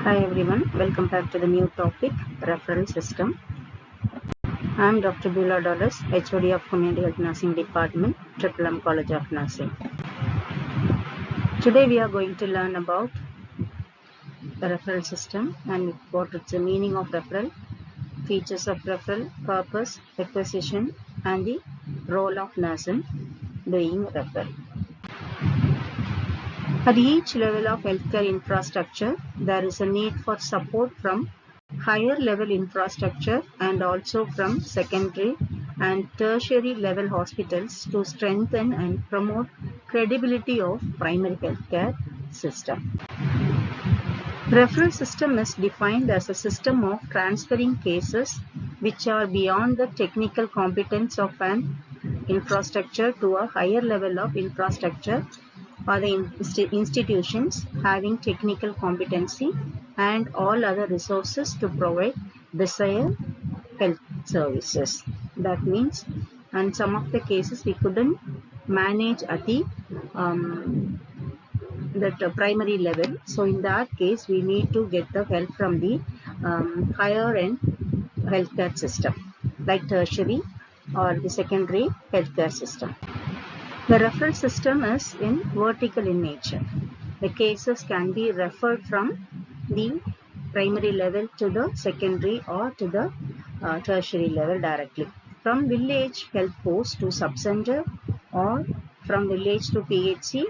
Hi everyone, welcome back to the new topic, Referral System. I am Dr. Bula Dollars, HOD of Community Health Nursing Department, M College of Nursing. Today we are going to learn about the referral system and what is the meaning of referral, features of referral, purpose, requisition, and the role of nurse in doing referral. At each level of healthcare infrastructure, there is a need for support from higher level infrastructure and also from secondary and tertiary level hospitals to strengthen and promote credibility of primary healthcare system. Referral system is defined as a system of transferring cases which are beyond the technical competence of an infrastructure to a higher level of infrastructure or the institutions having technical competency and all other resources to provide desired health services. That means, in some of the cases we couldn't manage at the primary level. So in that case, we need to get the help from the higher end healthcare system, like tertiary or the secondary healthcare system. The referral system is in vertical in nature. The cases can be referred from the primary level to the secondary or to the tertiary level directly. From village health post to subcenter, or from village to PHC,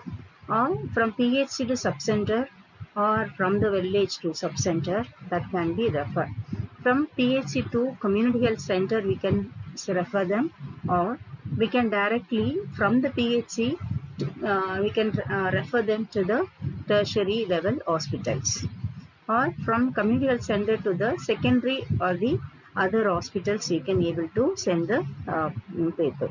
or from PHC to subcenter, or from the village to subcenter, that can be referred. From PHC to community health center, we can refer them, or we can directly from the PHC we can refer them to the tertiary level hospitals, or from community health center to the secondary or the other hospitals you can able to send the paper.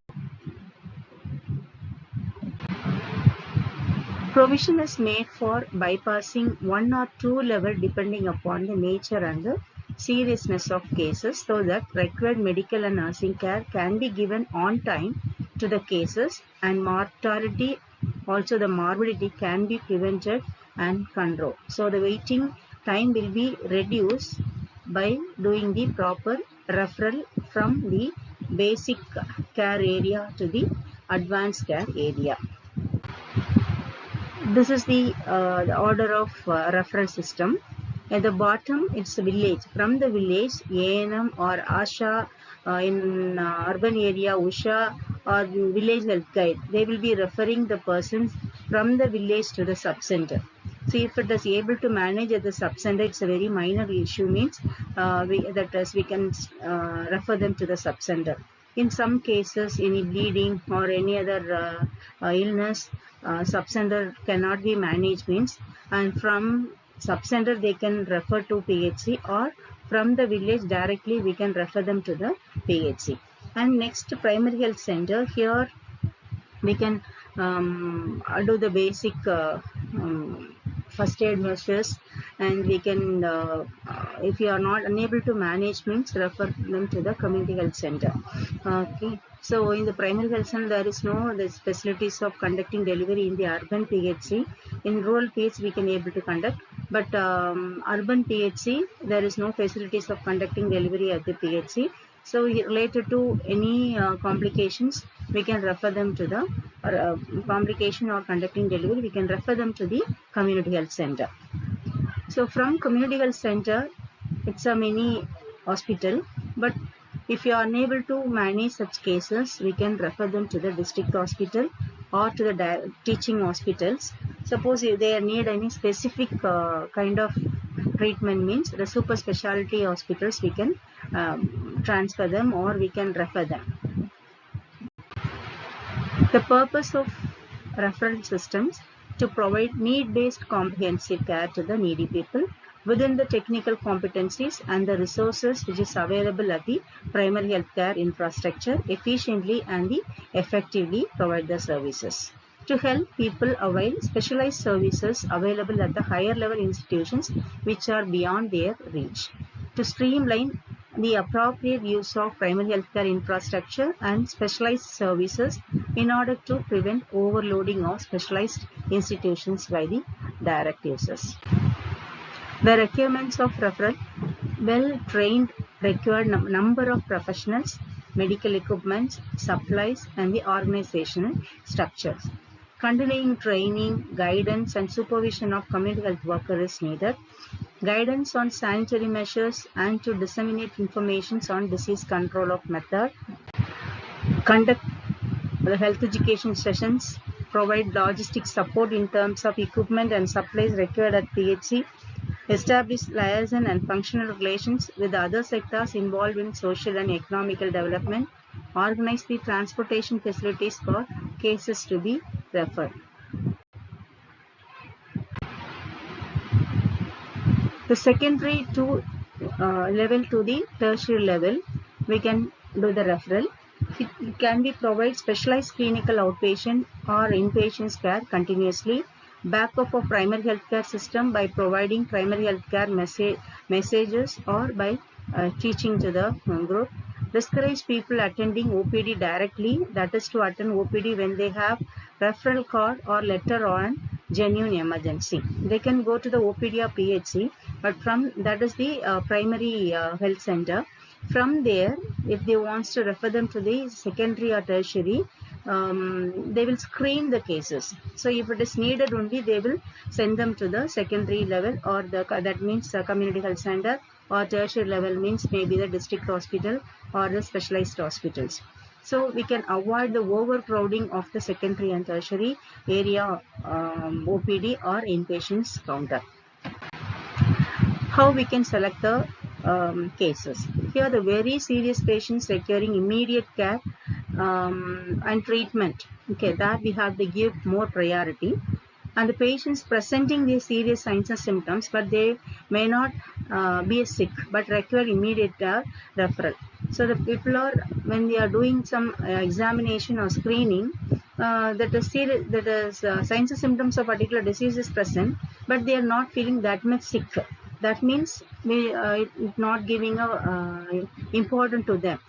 Provision is made for bypassing one or two level depending upon the nature and the seriousness of cases, so that required medical and nursing care can be given on time to the cases, and mortality, also the morbidity, can be prevented and controlled. So the waiting time will be reduced by doing the proper referral from the basic care area to the advanced care area. This is the order of referral system. At the bottom, it's a village. From the village, ANM or ASHA, in urban area, USHA or village health guide, they will be referring the persons from the village to the subcenter. So if it is able to manage at the subcenter, it's a very minor issue, means we can refer them to the subcenter. In some cases, any bleeding or any other illness, subcenter cannot be managed, means, and from subcenter they can refer to PHC, or from the village directly we can refer them to the PHC. And next, primary health center, here we can do the basic first aid measures, and we can if you are not unable to manage, means refer them to the community health center. Okay, so in the primary health center there is no facilities of conducting delivery in the urban PHC. In rural PHC we can able to conduct, but urban PHC there is no facilities of conducting delivery at the PHC. So related to any complications, we can refer them to the complication or conducting delivery, we can refer them to the community health center. So from community health center, it's a mini hospital, but if you are unable to manage such cases, we can refer them to the district hospital or to the teaching hospitals. Suppose if they need any specific kind of treatment, means the super specialty hospitals, we can transfer them or we can refer them. The purpose of referral systems to provide need-based comprehensive care to the needy people within the technical competencies and the resources which is available at the primary healthcare infrastructure efficiently and effectively provide the services. To help people avail specialized services available at the higher level institutions which are beyond their reach. To streamline the appropriate use of primary healthcare infrastructure and specialized services in order to prevent overloading of specialized institutions by the direct users. The requirements of referral: well-trained required number of professionals, medical equipment, supplies, and the organizational structures. Continuing training, guidance, and supervision of community health workers is needed. Guidance on sanitary measures and to disseminate information on disease control of method. Conduct the health education sessions. Provide logistic support in terms of equipment and supplies required at PHC. Establish liaison and functional relations with other sectors involved in social and economical development. Organize the transportation facilities for cases to be referred. The secondary to level to the tertiary level, we can do the referral. It can be provide specialized clinical outpatient or inpatient care continuously. Backup of primary healthcare system by providing primary healthcare messages or by teaching to the group. Discourage people attending OPD directly, that is to attend OPD when they have referral card or letter on genuine emergency. They can go to the OPD or PHC, but from that is the primary health center. From there, if they want to refer them to the secondary or tertiary, they will screen the cases. So if it is needed only, they will send them to the secondary level, or that means the community health center, or tertiary level means maybe the district hospital or the specialized hospitals. So we can avoid the overcrowding of the secondary and tertiary area OPD or inpatients counter. How we can select the cases? Here the very serious patients requiring immediate care and treatment, okay, that we have to give more priority. And the patients presenting these serious signs and symptoms, but they may not be sick but require immediate referral. So the people are, when they are doing some examination or screening, that is signs and symptoms of particular disease is present, but they are not feeling that much sick. That means it's not giving a important to them.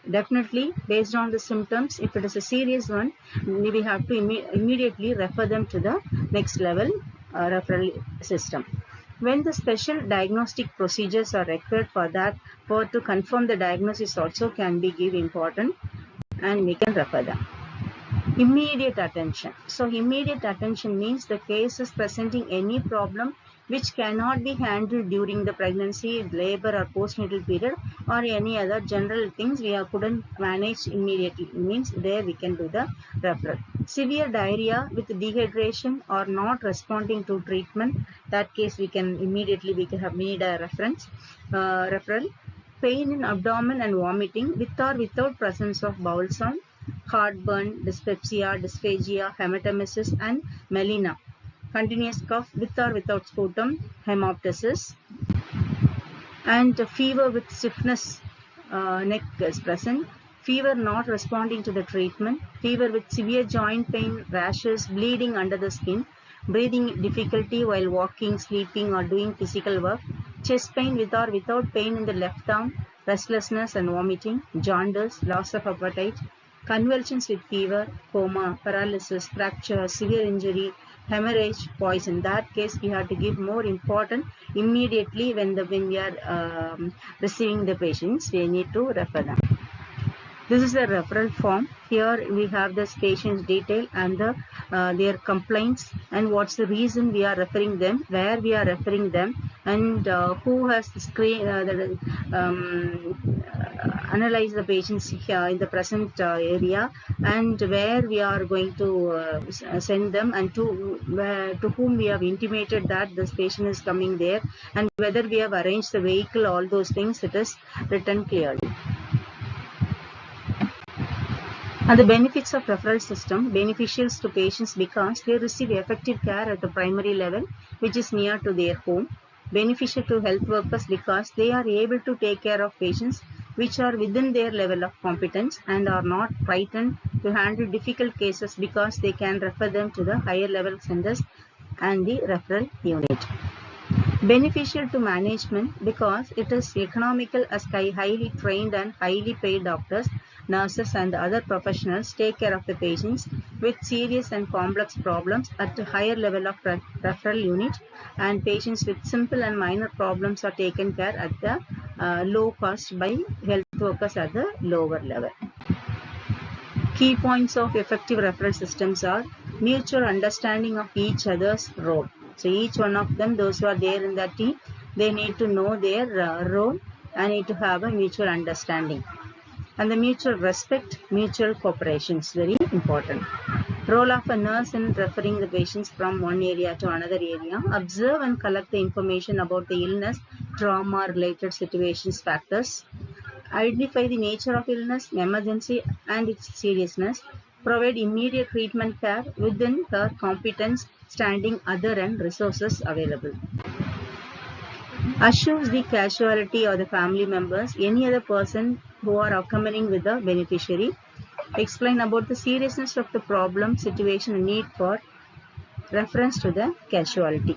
Definitely, based on the symptoms, if it is a serious one, we have to immediately refer them to the next level referral system. When the special diagnostic procedures are required for that, for to confirm the diagnosis also can be give important, and we can refer them. Immediate attention. So immediate attention means the case is presenting any problem which cannot be handled during the pregnancy, labor or postnatal period, or any other general things we couldn't manage immediately. It means there we can do the referral. Severe diarrhea with dehydration or not responding to treatment, that case we can immediately need a referral. Pain in abdomen and vomiting with or without presence of bowel sound. Heartburn, dyspepsia, dysphagia, hematemesis, and melena. Continuous cough with or without sputum, hemoptysis, and fever with stiffness, neck is present. Fever not responding to the treatment. Fever with severe joint pain, rashes, bleeding under the skin. Breathing difficulty while walking, sleeping, or doing physical work. Chest pain with or without pain in the left arm. Restlessness and vomiting. Jaundice, loss of appetite. Convulsions with fever, coma, paralysis, fracture, severe injury, hemorrhage, poison. That case we have to give more important immediately when we are receiving the patients. We need to refer them. This is the referral form. Here we have the patient's detail and their complaints and what's the reason we are referring them, where we are referring them, and who has analyzed the patients here in the present area, and where we are going to send them, and to whom we have intimated that this patient is coming there, and whether we have arranged the vehicle. All those things it is written clearly. And the benefits of referral system: beneficial to patients because they receive effective care at the primary level, which is near to their home. Beneficial to health workers because they are able to take care of patients which are within their level of competence and are not frightened to handle difficult cases because they can refer them to the higher level centers and the referral unit. Beneficial to management because it is economical as highly trained and highly paid doctors nurses and other professionals take care of the patients with serious and complex problems at a higher level of referral unit, and patients with simple and minor problems are taken care at the low cost by health workers at the lower level. Key points of effective referral systems are mutual understanding of each other's role. So each one of them, those who are there in that team, they need to know their role and need to have a mutual understanding. And the mutual respect, mutual cooperation is very important. Role of a nurse in referring the patients from one area to another area. Observe and collect the information about the illness, trauma related situations, factors. Identify the nature of illness, emergency and its seriousness. Provide immediate treatment care within her competence, standing other and resources available. Assures the casualty or the family members, any other person who are accompanying with the beneficiary. Explain about the seriousness of the problem, situation, and need for reference to the casualty.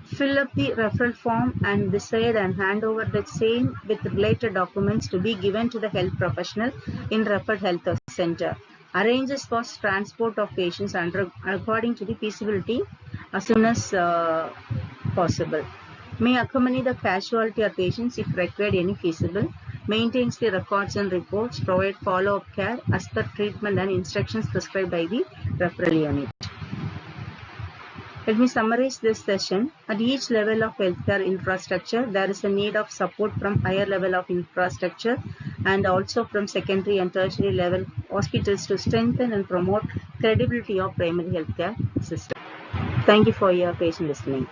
Fill up the referral form and decide and hand over the same with related documents to be given to the health professional in referred health center. Arranges for transport of patients according to the feasibility as soon as possible. May accompany the casualty or patients if required any feasible. Maintains the records and reports. Provide follow-up care as per treatment and instructions prescribed by the referral unit. Let me summarize this session. At each level of healthcare infrastructure, there is a need of support from higher level of infrastructure and also from secondary and tertiary level hospitals to strengthen and promote credibility of primary healthcare system. Thank you for your patient listening.